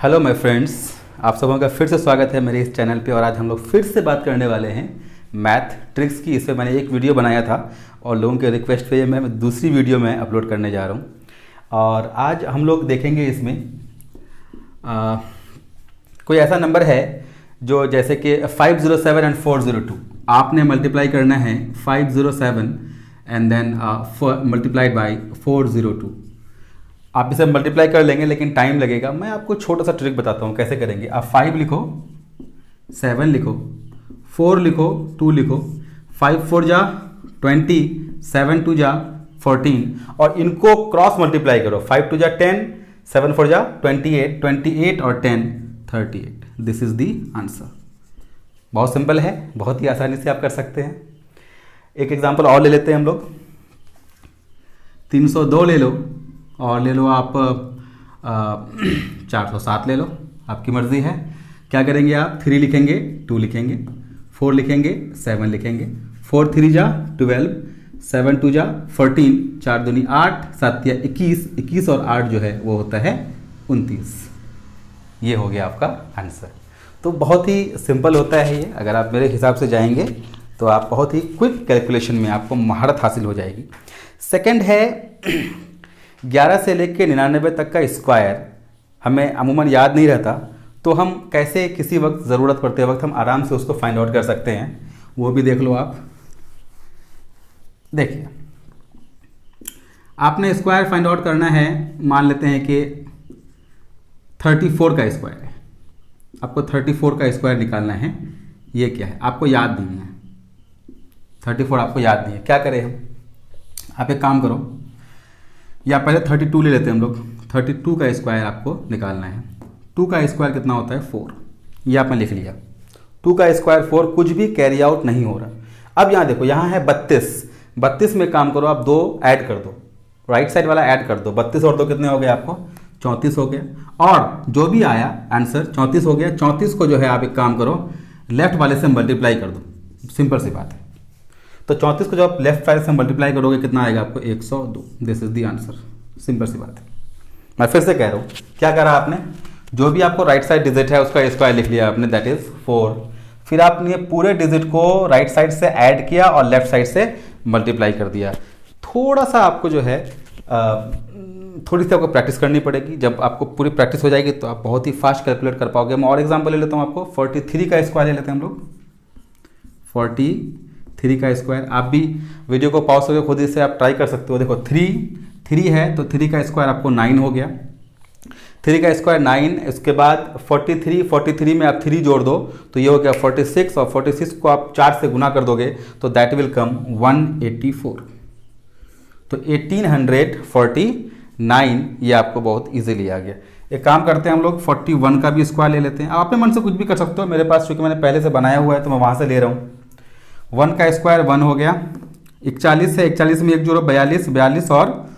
Hello my friends, आप सबों का फिर से स्वागत है मेरे इस चैनल पे। और आज हम लोग फिर से बात करने वाले हैं मैथ ट्रिक्स की। इससे मैंने एक वीडियो बनाया था और लोगों के रिक्वेस्ट पे मैं दूसरी वीडियो में अपलोड करने जा रहा हूँ। और आज हम लोग देखेंगे इसमें कोई ऐसा नंबर है जो जैसे कि 507 एंड 402 आपने मल्टीप्लाई करना है 507 एंड देन मल्टीप्लाइड बाई 402। आप इसे मल्टीप्लाई कर लेंगे लेकिन टाइम लगेगा। मैं आपको छोटा सा ट्रिक बताता हूँ कैसे करेंगे। आप 5 लिखो, 7 लिखो, 4 लिखो, 2 लिखो, 5 4 जा 20, 7 2 जा 14 और इनको क्रॉस मल्टीप्लाई करो। 5 2 जा 10, 7 4 जा 28, 28 और 10 38। This is the answer. बहुत सिंपल है, बहुत ही आसानी से आप कर सकते हैं। एक एग्जांपल और ले लेते हैं हम लोग। 302 ले लो और ले लो आप 407 ले लो, आपकी मर्जी है। क्या करेंगे आप? 3 लिखेंगे, 2 लिखेंगे, 4 लिखेंगे, 7 लिखेंगे। 4 3 जा 12, 7 2 जा 14, 4 दूनी 8, 7 या 21, 21 और 8 जो है वो होता है 29। ये हो गया आपका आंसर। तो बहुत ही सिंपल होता है ये। अगर आप मेरे हिसाब से जाएंगे तो आप बहुत ही क्विक कैलकुलेशन में आपको महारत हासिल हो जाएगी। सेकंड है 11 से लेकर 99 तक का स्क्वायर हमें अमूमन याद नहीं रहता, तो हम कैसे किसी वक्त ज़रूरत पड़ते वक्त हम आराम से उसको फाइंड आउट कर सकते हैं, वो भी देख लो आप। देखिए, आपने स्क्वायर फाइंड आउट करना है। मान लेते हैं कि 34 का स्क्वायर है, आपको 34 का स्क्वायर निकालना है। ये क्या है आपको याद नहीं है, 34 आपको याद नहीं है। क्या करें हम? आप एक काम करो, या पहले 32 ले लेते हैं हम लोग। 32 का स्क्वायर आपको निकालना है। 2 का स्क्वायर कितना होता है? 4। ये आपने लिख लिया। 2 का स्क्वायर 4, कुछ भी कैरी आउट नहीं हो रहा। अब यहाँ देखो, यहाँ है 32। 32 में काम करो आप, 2 ऐड कर दो, राइट साइड वाला ऐड कर दो। 32 और 2 कितने हो गए आपको? 34 हो गया। और जो भी आया आंसर 34 हो गया। 34 को जो है आप एक काम करो, लेफ्ट वाले से मल्टीप्लाई कर दो। सिंपल सी बात है। तो 34 को जो आप लेफ्ट साइड से मल्टीप्लाई करोगे कितना आएगा आपको? 102। This is the answer. Simple सी बात है। मैं फिर से कह रहा हूँ, क्या करा आपने? जो भी आपको राइट साइड डिजिट है उसका स्क्वायर लिख लिया आपने, दैट इज 4। फिर आपने पूरे डिजिट को राइट साइड से ऐड किया और लेफ्ट साइड से मल्टीप्लाई कर दिया। थोड़ा सा आपको जो है थोड़ी सी आपको प्रैक्टिस करनी पड़ेगी। जब आपको पूरी प्रैक्टिस हो जाएगी तो आप बहुत ही फास्ट कैलकुलेट कर पाओगे। मैं और एग्जाम्पल ले लेता हूँ आपको। 43 का स्क्वायर ले लेते हैं हम लोग। 43 का स्क्वायर। आप भी वीडियो को पॉज करके खुद से आप ट्राई कर सकते हो। देखो 3 है तो 3 का स्क्वायर आपको 9 हो गया। 3 का स्क्वायर 9। इसके बाद 43 में आप 3 जोड़ दो तो ये हो गया 46 और 46 को आप 4 से गुना कर दोगे तो दैट विल कम 184। तो 1849 ये आपको बहुत इजीली आ गया। एक काम करते हैं हम लोग 41 का भी स्क्वायर ले लेते हैं। आप अपने मन से कुछ भी कर सकते हो, मेरे पास चूंकि मैंने पहले से बनाया हुआ है तो मैं वहाँ से ले रहा हूँ। 1 का स्क्वायर 1 हो गया। 41 है, 41 में 1 जोड़ो 42, 42 और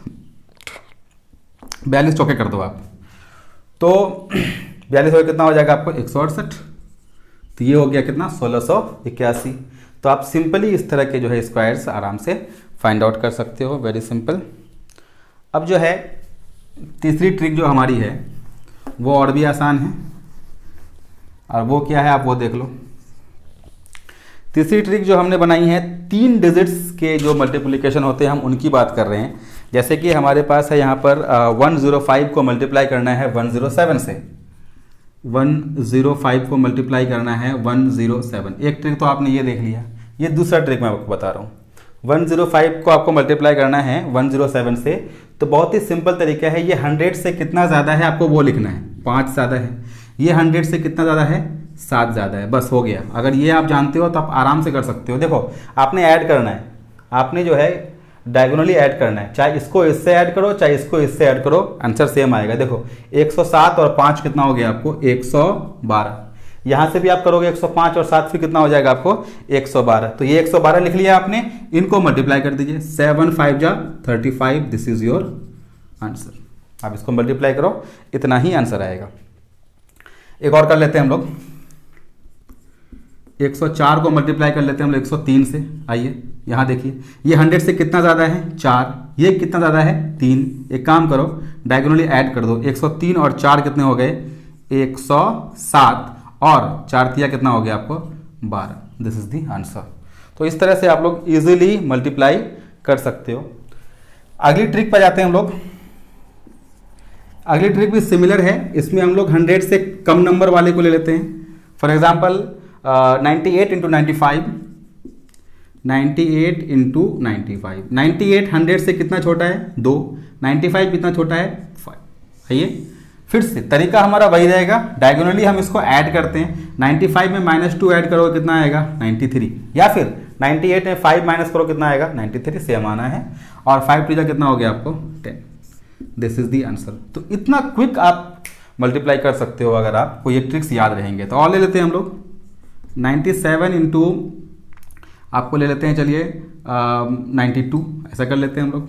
42 चौके कर दो आप। तो 42 हो कितना हो जाएगा आपको? 168। तो ये हो गया कितना? 1681। तो आप सिंपली इस तरह के जो है स्क्वायर्स आराम से फाइंड आउट कर सकते हो। Very simple. अब जो है तीसरी ट्रिक जो हमारी है वो और भी आसान है, और वो क्या है आप वो देख लो। तीसरी ट्रिक जो हमने बनाई है, 3 डिजिट्स के जो मल्टीप्लिकेशन होते हैं हम उनकी बात कर रहे हैं। जैसे कि हमारे पास है यहाँ पर 105 को मल्टीप्लाई करना है 107 से। 105 को मल्टीप्लाई करना है 107। एक ट्रिक तो आपने ये देख लिया। ये दूसरा ट्रिक मैं आपको बता रहा हूँ। 105 को आपको मल्टीप्लाई करना है 107 से। तो बहुत ही सिंपल तरीका है। ये 100 से कितना ज़्यादा है आपको वो लिखना है। 5 ज़्यादा है। ये 100 से कितना ज़्यादा है? 7 ज़्यादा है। बस हो गया। अगर ये आप जानते हो तो आप आराम से कर सकते हो। देखो, आपने ऐड करना है, आपने जो है डायगोनली ऐड करना है। चाहे इसको इससे ऐड करो, चाहे इसको इससे ऐड करो, आंसर सेम आएगा। देखो 107 और 5 कितना हो गया आपको? 112। यहाँ से भी आप करोगे 105 और 7 फिर कितना हो जाएगा आपको? 112। तो ये 112 लिख लिया आपने। इनको मल्टीप्लाई कर दीजिए। 7 5 जा 35। This is your answer. आप इसको मल्टीप्लाई करो, इतना ही आंसर आएगा। एक और कर लेते हैं हम लोग। 104 को मल्टीप्लाई कर लेते हैं हम लोग 103 से। आइए यहाँ देखिए, ये 100 से कितना ज़्यादा है? 4। ये कितना ज़्यादा है? 3। एक काम करो, डायगोनली ऐड कर दो। 103 और 4 कितने हो गए? 107 और 4 तिया कितना हो गया आपको 12। This is the answer. तो इस तरह से आप लोग इजीली मल्टीप्लाई कर सकते हो। अगली ट्रिक पर जाते हैं हम लोग। अगली ट्रिक भी सिमिलर है, इसमें हम लोग 100 से कम नंबर वाले को ले लेते हैं। फॉर एग्जाम्पल 98 इंटू 95, 98 इंटू 95, 98 100 से कितना छोटा है 2, 95 कितना छोटा है 5। आइए फिर से तरीका हमारा वही रहेगा, डायगोनली हम इसको ऐड करते हैं। 95 में -2 ऐड करोगे कितना आएगा 93, या फिर 98 में 5 माइनस करो कितना आएगा 93, सेम आना है। और 5 टू जा कितना हो गया आपको 10। This is the answer. तो इतना क्विक आप मल्टीप्लाई कर सकते हो अगर आपको ये ट्रिक्स याद रहेंगे तो। और ले लेते हैं हम लोग 97 इंटू आपको ले लेते हैं, चलिए 92, ऐसा कर लेते हैं हम लोग।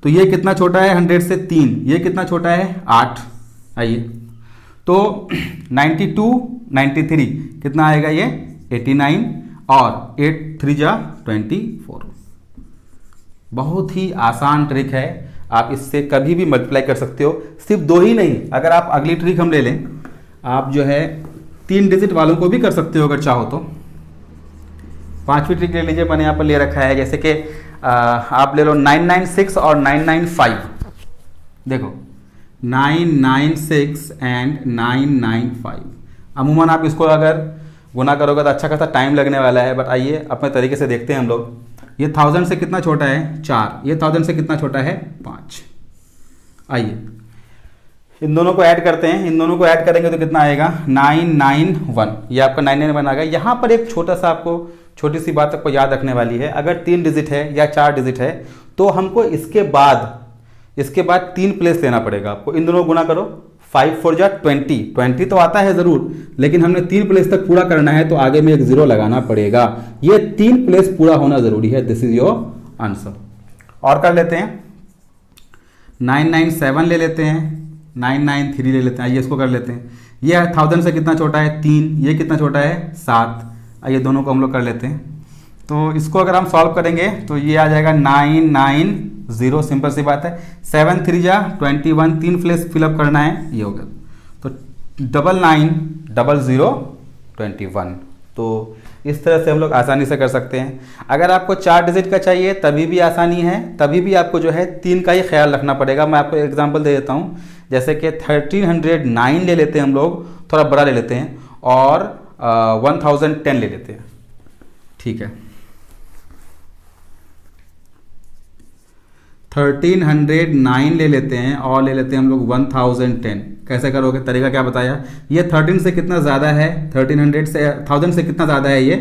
तो ये कितना छोटा है 100 से 3, ये कितना छोटा है 8। आइए तो 92 93 कितना आएगा ये 89 और 8 3 जा 24। बहुत ही आसान ट्रिक है, आप इससे कभी भी मल्टीप्लाई कर सकते हो। सिर्फ 2 ही नहीं, अगर आप अगली ट्रिक हम ले लें, आप जो है 3 डिजिट वालों को भी कर सकते हो अगर चाहो तो। 5वीं ट्रिक ले लीजिए, मैंने यहाँ पर ले रखा है, जैसे कि आप ले लो 996 और 995। देखो 996 एंड 995, अमूमन आप इसको अगर गुना करोगे तो अच्छा खासा टाइम लगने वाला है, बट आइए अपने तरीके से देखते हैं हम लोग। ये 1000 से कितना छोटा है 4, ये 1000 से कितना छोटा है 5। आइए इन दोनों को ऐड करते हैं, इन दोनों को ऐड करेंगे तो कितना आएगा 991, ये आपका 991 आ गया। यहाँ पर एक छोटा सा आपको छोटी सी बात आपको याद रखने वाली है, अगर 3 डिजिट है या 4 डिजिट है तो हमको इसके बाद 3 प्लेस लेना पड़ेगा आपको। इन दोनों गुना करो, 5 4 जा 20 तो आता है ज़रूर, लेकिन हमने 3 प्लेस तक पूरा करना है तो आगे में एक 0 लगाना पड़ेगा। ये 3 प्लेस पूरा होना ज़रूरी है। This is your answer. और कर लेते हैं 997 ले लेते हैं, 993 ले लेते हैं। आइए इसको कर लेते हैं। ये 1000 से कितना छोटा है 3, ये कितना छोटा है 7। आइए दोनों को हम लोग कर लेते हैं। तो इसको अगर हम सॉल्व करेंगे तो ये आ जाएगा 990, सिंपल सी बात है। 7 3 जा 21, 3 प्लेस फिलअप करना है, ये हो गया। तो 990021। तो इस तरह से हम लोग आसानी से कर सकते हैं। अगर आपको 4 डिजिट का चाहिए तभी भी आसानी है, तभी भी आपको जो है 3 का ही ख्याल रखना पड़ेगा। मैं आपको एग्जांपल दे देता हूँ, जैसे कि 1309 ले लेते हैं हम लोग, थोड़ा बड़ा ले लेते हैं, और 1010 ले लेते हैं। ठीक है, 1309 ले लेते हैं और ले लेते हैं हम लोग 1010। कैसे करोगे, तरीका क्या बताया। ये 13 से कितना ज़्यादा है, 1300 से 1000 से कितना ज़्यादा है, ये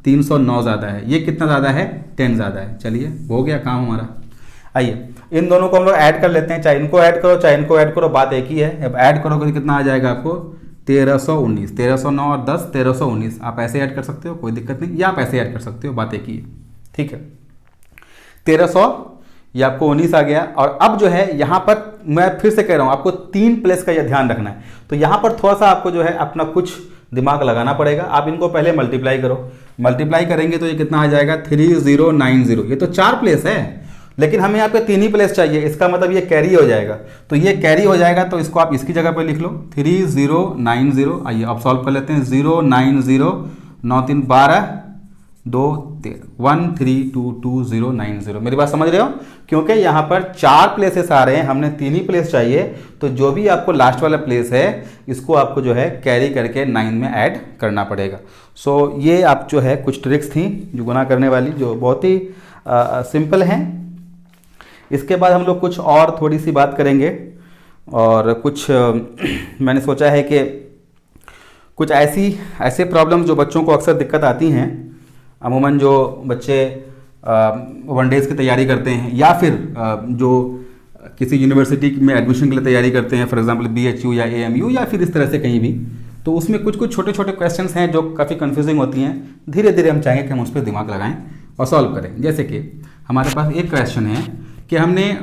309 ज़्यादा है। ये कितना ज़्यादा है 10 ज़्यादा है। चलिए हो गया काम हमारा। आइए इन दोनों को हम लोग ऐड कर लेते हैं, चाहे इनको ऐड करो चाहे इनको ऐड करो, बात एक ही है। अब ऐड करोगे तो कितना आ जाएगा आपको 1319, 1309 और 10 1319। आप ऐसे ऐड कर सकते हो, कोई दिक्कत नहीं, या आप ऐसे ऐड कर सकते हो, बात एक ही है। ठीक है, 1300 ये आपको 19 आ गया। और अब जो है यहाँ पर मैं फिर से कह रहा हूँ, आपको 3 प्लेस का ये ध्यान रखना है। तो यहाँ पर थोड़ा सा आपको जो है अपना कुछ दिमाग लगाना पड़ेगा। आप इनको पहले मल्टीप्लाई करो, मल्टीप्लाई करेंगे तो ये कितना आ जाएगा 3090। ये तो 4 प्लेस है, लेकिन हमें यहाँ पे 3 ही प्लेस चाहिए, इसका मतलब ये कैरी हो जाएगा। तो ये कैरी हो जाएगा तो इसको आप इसकी जगह पर लिख लो 3090। आइए अब सॉल्व कर लेते हैं। 090 9 3 12 2 13 132290। मेरी बात समझ रहे हो, क्योंकि यहाँ पर 4 प्लेसेस आ रहे हैं, हमने 3 ही प्लेस चाहिए। तो जो भी आपको लास्ट वाला प्लेस है इसको आपको जो है कैरी करके 9 में ऐड करना पड़ेगा। सो ये आप जो है कुछ ट्रिक्स थी जो गुना करने वाली, जो बहुत ही सिंपल हैं। इसके बाद हम लोग कुछ और थोड़ी सी बात करेंगे, और कुछ मैंने सोचा है कि कुछ ऐसे प्रॉब्लम जो बच्चों को अक्सर दिक्कत आती हैं, अमूमन जो बच्चे वनडेज़ की तैयारी करते हैं या फिर जो किसी यूनिवर्सिटी में एडमिशन के लिए तैयारी करते हैं, फॉर एग्जांपल BHU या AMU या फिर इस तरह से कहीं भी, तो उसमें कुछ छोटे छोटे क्वेश्चंस हैं जो काफ़ी कंफ्यूजिंग होती हैं। धीरे धीरे हम चाहेंगे कि हम उस पर दिमाग लगाएं और सॉल्व करें। जैसे कि हमारे पास एक क्वेश्चन है कि हमने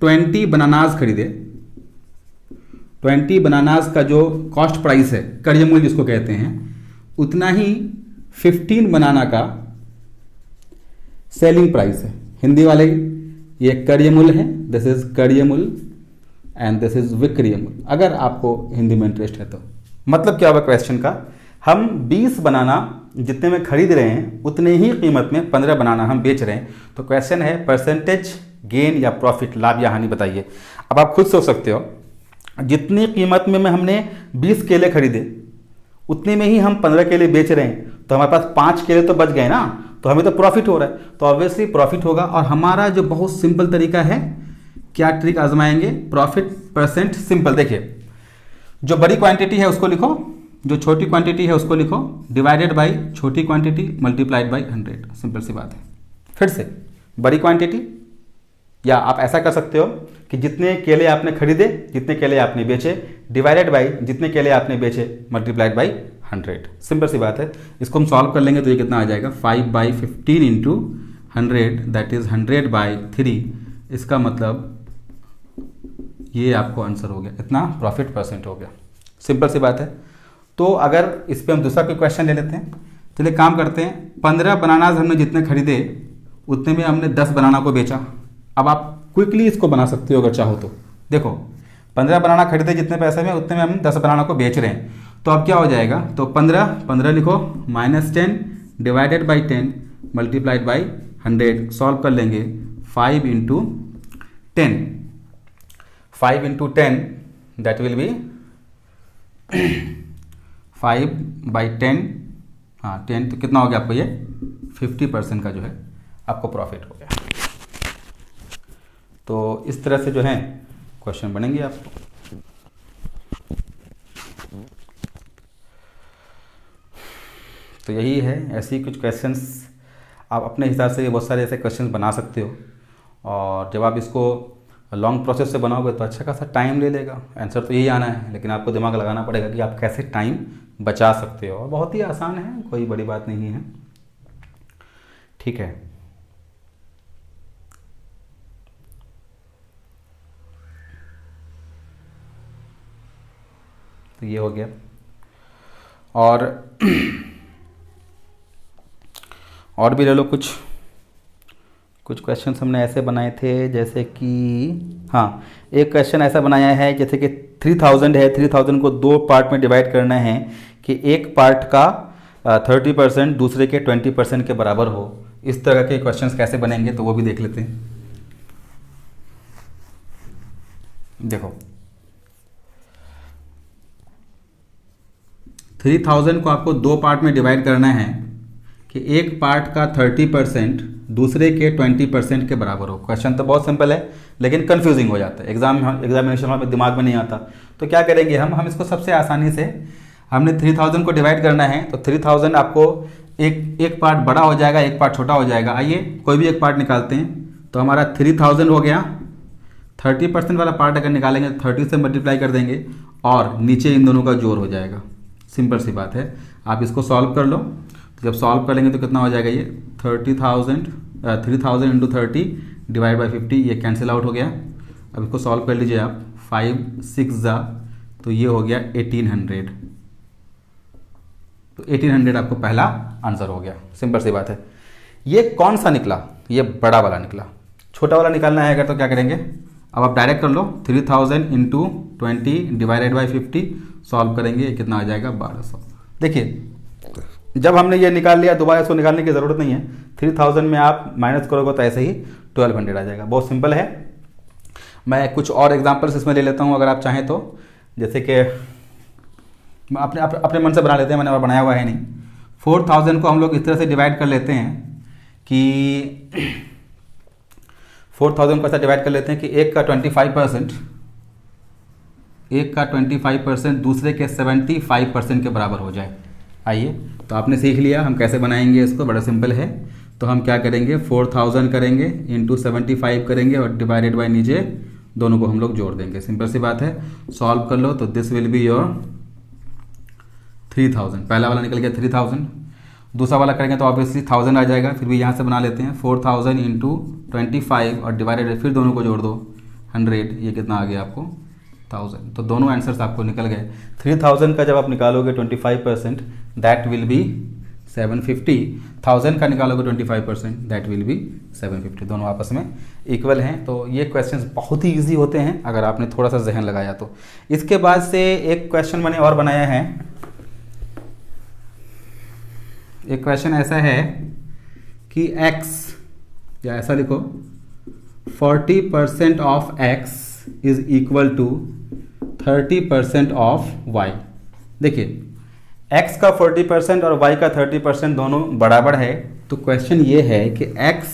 20 बनानास खरीदे। 20 बनानास का जो कॉस्ट प्राइस है, क्रय मूल्य जिसको कहते हैं, उतना ही 15 बनाना का सेलिंग प्राइस है। हिंदी वाले ये क्रय मूल्य है, दिस इज क्रय मूल्य एंड दिस इज विक्रय मूल्य, अगर आपको हिंदी में इंटरेस्ट है तो। मतलब क्या होगा क्वेश्चन का, हम 20 बनाना जितने में खरीद रहे हैं उतने ही कीमत में 15 बनाना हम बेच रहे हैं। तो क्वेश्चन है परसेंटेज गेन या प्रॉफिट, लाभ या हानि बताइए। अब आप खुद सोच सकते हो, जितनी कीमत में हमने 20 केले खरीदे उतने में ही हम 15 केले बेच रहे हैं, तो हमारे पास 5 केले तो बच गए ना, तो हमें तो प्रॉफिट हो रहा है, तो ऑब्वियसली प्रॉफिट होगा। और हमारा जो बहुत सिंपल तरीका है, क्या ट्रिक आजमाएंगे, प्रॉफिट परसेंट सिंपल। देखिए, जो बड़ी क्वांटिटी है उसको लिखो, जो छोटी क्वांटिटी है उसको लिखो, डिवाइडेड बाई छोटी क्वांटिटी मल्टीप्लाइड बाई 100, सिंपल सी बात है। फिर से बड़ी क्वांटिटी, या आप ऐसा कर सकते हो कि जितने केले आपने खरीदे जितने केले आपने बेचे, डिवाइडेड बाई जितने केले आपने बेचे मल्टीप्लाइड बाई 100, सिंपल सी बात है। इसको हम सॉल्व कर लेंगे तो ये कितना आ जाएगा, 5/15 इंटू 100 दैट इज 100/3। इसका मतलब ये आपको आंसर हो गया, इतना प्रॉफिट परसेंट हो गया, सिंपल सी बात है। तो अगर इस पर हम दूसरा कोई क्वेश्चन ले लेते हैं, चलिए काम करते हैं। 15 बनानाज हमने जितने खरीदे उतने में हमने 10 बनाना को बेचा। अब आप क्विकली इसको बना सकते हो अगर चाहो तो। देखो, 15 बनाना खरीदे जितने पैसे में उतने में हम 10 बनाना को बेच रहे हैं, तो अब क्या हो जाएगा, तो 15 लिखो -10 divided by 10 multiplied by 100, solve कर लेंगे। 5 इंटू 10 दैट विल बी 5/10, हाँ 10, तो कितना हो गया आपको, ये 50% का जो है आपको प्रॉफिट हो गया। तो इस तरह से जो है क्वेश्चन बनेंगे आपको। तो यही है, ऐसे ही कुछ क्वेश्चंस आप अपने हिसाब से बहुत सारे ऐसे क्वेश्चंस बना सकते हो, और जब आप इसको लॉन्ग प्रोसेस से बनाओगे तो अच्छा खासा टाइम ले लेगा। आंसर तो यही आना है, लेकिन आपको दिमाग लगाना पड़ेगा कि आप कैसे टाइम बचा सकते हो। बहुत ही आसान है, कोई बड़ी बात नहीं है, ठीक है। तो ये हो गया। और भी ले लो, कुछ क्वेश्चंस हमने ऐसे बनाए थे, जैसे कि हाँ, एक क्वेश्चन ऐसा बनाया है जैसे कि 3000 है, 3000 को 2 पार्ट में डिवाइड करना है कि एक पार्ट का 30% दूसरे के 20% के बराबर हो। इस तरह के क्वेश्चंस कैसे बनेंगे तो वो भी देख लेते हैं। देखो, 3000 को आपको 2 पार्ट में डिवाइड करना है कि एक पार्ट का 30% दूसरे के 20% के बराबर हो। क्वेश्चन तो बहुत सिंपल है, लेकिन कंफ्यूजिंग हो जाता है, एग्जामिनेशन हॉल में दिमाग में नहीं आता। तो क्या करेंगे हम इसको सबसे आसानी से, हमने 3000 को डिवाइड करना है, तो 3000 आपको एक पार्ट बड़ा हो जाएगा, एक पार्ट छोटा हो जाएगा। आइए कोई भी एक पार्ट निकालते हैं, तो हमारा 3000 हो गया। 30% वाला पार्ट अगर निकालेंगे तो 30 से मल्टीप्लाई कर देंगे और नीचे इन दोनों का जोड़ हो जाएगा, सिंपल सी बात है। आप इसको सॉल्व कर लो, तो जब सॉल्व कर लेंगे तो कितना हो जाएगा, ये 3000 इंटू 30 डिवाइड बाई 50, ये कैंसिल आउट हो गया। अब इसको सॉल्व कर लीजिए आप, 5 6 तो ये हो गया 1800। तो 1800 आपको पहला आंसर हो गया, सिंपल सी बात है। ये कौन सा निकला, ये बड़ा वाला निकला। छोटा वाला निकालना है अगर तो क्या करेंगे, अब आप डायरेक्ट कर लो, 3000 इंटू 20 डिवाइडेड बाई 50, सॉल्व करेंगे, ये कितना आ जाएगा 1200। देखिए, जब हमने ये निकाल लिया, दोबारा इसको निकालने की ज़रूरत नहीं है। 3000 में आप माइनस करोगे तो ऐसे ही 1200 आ जाएगा, बहुत सिंपल है। मैं कुछ और एग्जांपल्स इसमें ले लेता हूँ अगर आप चाहें तो, जैसे कि अपने मन से बना लेते हैं, मैंने और बनाया हुआ है नहीं। 4000 को हम लोग इस तरह से डिवाइड कर लेते हैं कि 4000 को ऐसा डिवाइड कर लेते हैं कि एक का 25% दूसरे के 75% के बराबर हो जाए। आइए, तो आपने सीख लिया हम कैसे बनाएंगे इसको, बड़ा सिंपल है। तो हम क्या करेंगे, 4000 करेंगे इंटू 75 करेंगे और डिवाइडेड बाय नीचे दोनों को हम लोग जोड़ देंगे, सिंपल सी बात है। सॉल्व कर लो, तो दिस विल बी योर 3000। पहला वाला निकल गया 3000, दूसरा वाला करेंगे तो ऑब्वियसली 1000 आ जाएगा। फिर भी यहाँ से बना लेते हैं, 4000 इंटू 25 और डिवाइडेड, फिर दोनों को जोड़ दो 100, ये कितना आ गया आपको 1000। तो दोनों आंसर्स आपको निकल गए। 3000 का जब आप निकालोगे 25% दैट विल बी 750, 1000 का निकालोगे 25%, दैट विल बी 750। दोनों आपस में इक्वल हैं। तो ये क्वेश्चंस बहुत ही इजी होते हैं अगर आपने थोड़ा सा जहन लगाया तो। इसके बाद से एक क्वेश्चन मैंने और बनाया है। एक क्वेश्चन ऐसा है कि x, या ऐसा लिखो 40% of x is equal to 30% of y। देखिए x का 40% और y का 30% दोनों बराबर है, तो क्वेश्चन ये है कि x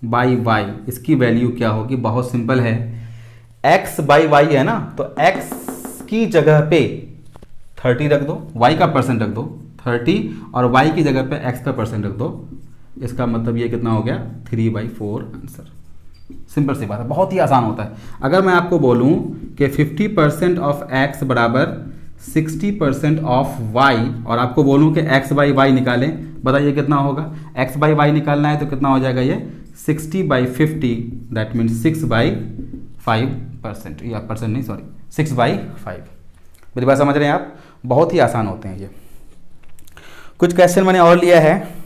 बाई y इसकी वैल्यू क्या होगी। बहुत सिंपल है, x बाई y है ना, तो x की जगह पे 30 रख दो, y का परसेंट रख दो 30, और y की जगह पे x का परसेंट रख दो। इसका मतलब ये कितना हो गया 3/4 आंसर। सिंपल सी बात है, बहुत ही आसान होता है। अगर मैं आपको बोलूं कि 50% ऑफ x बराबर 60% ऑफ y, और आपको बोलूं कि x बाई वाई निकालें, बताइए कितना होगा। x बाई वाई निकालना है तो कितना हो जाएगा ये 60/50, दैट मीन्स 6/5%, या परसेंट नहीं सॉरी 6/5। मेरी बात समझ रहे हैं आप, बहुत ही आसान होते हैं ये। कुछ क्वेश्चन मैंने और लिया है,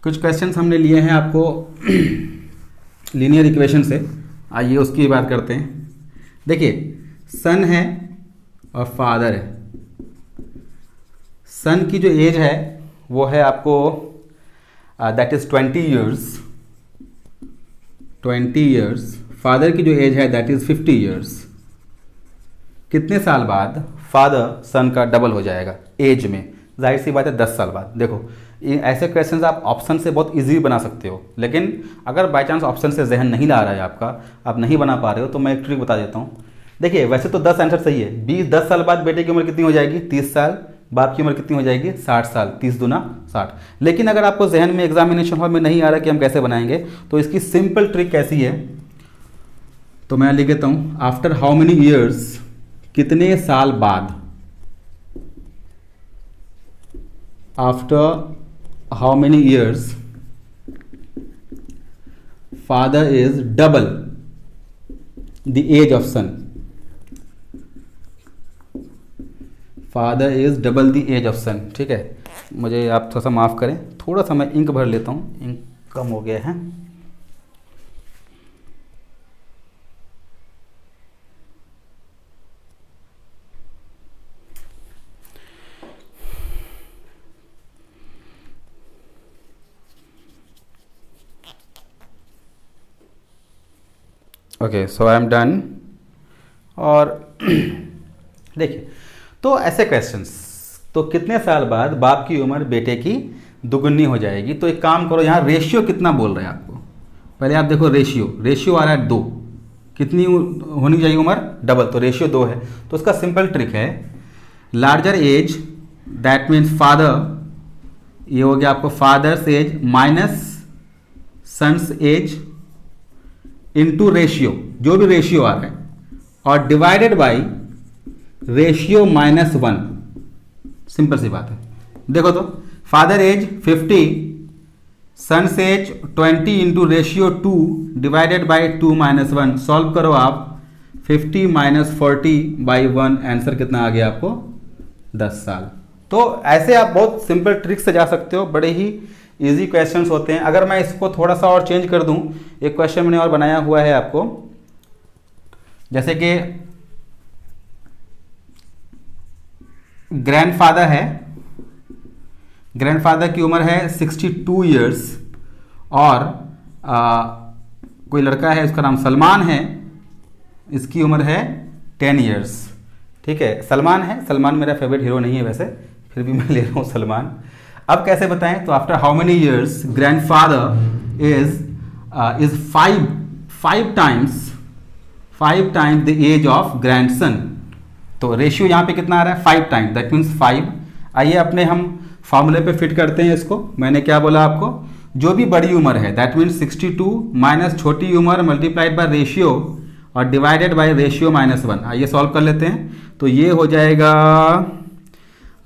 कुछ क्वेश्चंस हमने लिए हैं आपको लीनियर इक्वेशन से। आइए उसकी बात करते हैं। देखिए सन है और फादर है। सन की जो एज है वो है आपको दैट इज 20 ईयर्स। फादर की जो एज है दैट इज 50 ईयर्स। कितने साल बाद फादर सन का डबल हो जाएगा एज में? जाहिर सी बात है 10 साल बाद। देखो ऐसे क्वेश्चंस आप ऑप्शन से बहुत इजी बना सकते हो, लेकिन अगर बाय चांस ऑप्शन से जहन नहीं ला रहा है आपका, आप नहीं बना पा रहे हो, तो मैं एक ट्रिक बता देता हूँ। देखिए वैसे तो 10 आंसर सही है। 10 साल बाद बेटे की उम्र कितनी हो जाएगी 30 साल, बाप की उम्र कितनी हो जाएगी 60 साल, 30 दूना 60। लेकिन अगर आपको जहन में एग्जामिनेशन हॉल में नहीं आ रहा कि हम कैसे बनाएंगे, तो इसकी सिंपल ट्रिक कैसी है, तो मैं लिख देता हूँ आफ्टर हाउ मेनी ईयर्स, कितने साल बाद, after how many years father is double the age of son. Father is double the age of son. ठीक है, मुझे आप थोड़ा सा माफ़ करें, थोड़ा सा मैं इंक भर लेता हूँ, इंक कम हो गया है। Okay so I am done. और देखिए तो ऐसे क्वेश्चंस, तो कितने साल बाद बाप की उम्र बेटे की दुगुनी हो जाएगी। तो एक काम करो, यहाँ रेशियो कितना बोल रहे हैं आपको, पहले आप देखो रेशियो आ रहा है 2, कितनी होनी चाहिए उम्र डबल, तो रेशियो 2 है। तो उसका सिंपल ट्रिक है larger age that means father, ये हो गया आपको father's age minus son's age into ratio, जो भी रेशियो आ रहा है, और डिवाइडेड बाय रेशियो -1। सिंपल सी बात है। देखो तो father age 50, son's age 20 into ratio 2 divided by 2 - 1। Solve करो आप, 50 - 40/1, आंसर कितना आ गया आपको 10 साल। तो ऐसे आप बहुत सिंपल ट्रिक से जा सकते हो, बड़े ही इजी क्वेश्चंस होते हैं। अगर मैं इसको थोड़ा सा और चेंज कर दूं, एक क्वेश्चन मैंने और बनाया हुआ है आपको, जैसे कि ग्रैंडफादर है, ग्रैंडफादर की उम्र है 62 ईयर्स, और कोई लड़का है उसका नाम सलमान है, इसकी उम्र है 10 ईयर्स। ठीक है, सलमान है, सलमान मेरा फेवरेट हीरो नहीं है वैसे, फिर भी मैं ले रहा हूँ सलमान। अब कैसे बताएं, तो after how many years grandfather is 5 times the age of grandson. तो रेशियो यहाँ पे कितना आ रहा है 5 टाइम्स, दैट मीन्स 5। आइए अपने हम फॉर्मूले पे फिट करते हैं इसको। मैंने क्या बोला आपको, जो भी बड़ी उम्र है दैट मीन्स 62 माइनस छोटी उम्र मल्टीप्लाइड बाय रेशियो और डिवाइडेड बाय रेशियो -1। आइए सॉल्व कर लेते हैं। तो ये हो जाएगा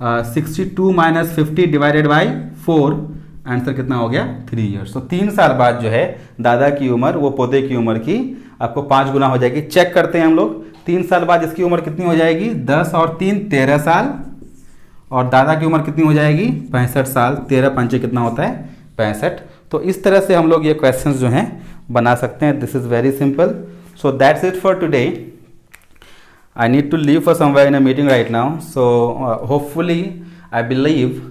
62 - 50 डिवाइडेड बाय 4, आंसर कितना हो गया 3 ईयर्स। तो 3 साल बाद जो है दादा की उम्र वो पोते की उम्र की आपको 5 गुना हो जाएगी। चेक करते हैं हम लोग, 3 साल बाद इसकी उम्र कितनी हो जाएगी, 10 और 3 13 साल, और दादा की उम्र कितनी हो जाएगी, 65 साल, 13 पंचे कितना होता है, 65। तो इस तरह से हम लोग ये क्वेश्चंस जो हैं बना सकते हैं। This is very simple. So that's it for today. I need to leave for somewhere in a meeting right now. So hopefully, I believe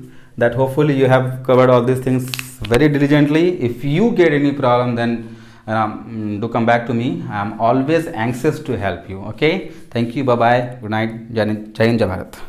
that hopefully you have covered all these things very diligently. If you get any problem, then do come back to me. I am always anxious to help you. Okay. Thank you. Bye bye. Good night. Jai Hind, Jai Bharat.